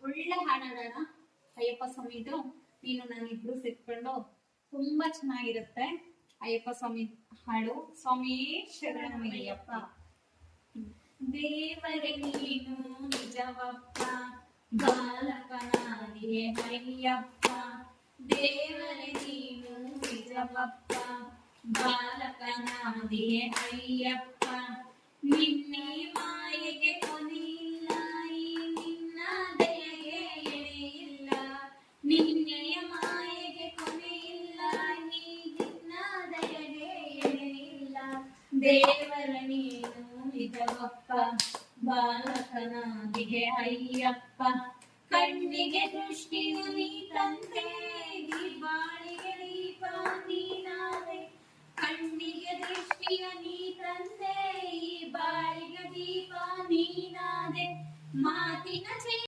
ಒಳ್ಳೆ ಹಾಡಾಡೋಣ. ಅಯ್ಯಪ್ಪ ಸ್ವಾಮಿದು ನೀನು ನಾನಿಬ್ರು ಸೇರ್ಕೊಂಡು ತುಂಬಾ ಚೆನ್ನಾಗಿರುತ್ತೆ. ಅಯ್ಯಪ್ಪ ಸ್ವಾಮಿ ಹಾಡು. ಸ್ವಾಮಿ ಶರಣಮಯ್ಯಪ್ಪ. ದೇವರೇ ನೀನು ನಿಜವಪ್ಪ, ಬಾಲಕನಾಗಿಯೇ ಅಯ್ಯಪ್ಪ. ದೇವರೇ ನೀನು ನಿಜವಪ್ಪ, ಬಾಲಕನಾಗಿಯೇ ಅಯ್ಯಪ್ಪ. ನಿನ್ನೆ ಮಾಯೆಗೆ ಕೊನೆಯಿಲ್ಲ, ಈ ನಿನ್ನ ದಯೆಗೆ ಎಣೆಯಿಲ್ಲ. ನಿನ್ನೆಯ ಮಾಯೆಗೆ ಕೊನೆಯಿಲ್ಲ, ಈ ನಿನ್ನ ದಯೆಗೆ ಎಣೆಯಿಲ್ಲ. ದೇವರ ನೀನು ನಿಜವಪ್ಪ, ಬಾಲಕನಾಗಿಯೇ ಅಯ್ಯಪ್ಪ. ಕಣ್ಣಿಗೆ ದೃಷ್ಟಿಯು ನೀ ತಂದೆ, ಈ ಬಾಳಿಗೆ ದೀಪ ನೀನಾದೆ. ಕಣ್ಣಿಗೆ ದೃಷ್ಟಿಯ ನೀ ತಂದೆ, ಈ ಬಾಳಿಗೆ ದೀಪ ನೀನಾದೆ. ಮಾತಿನ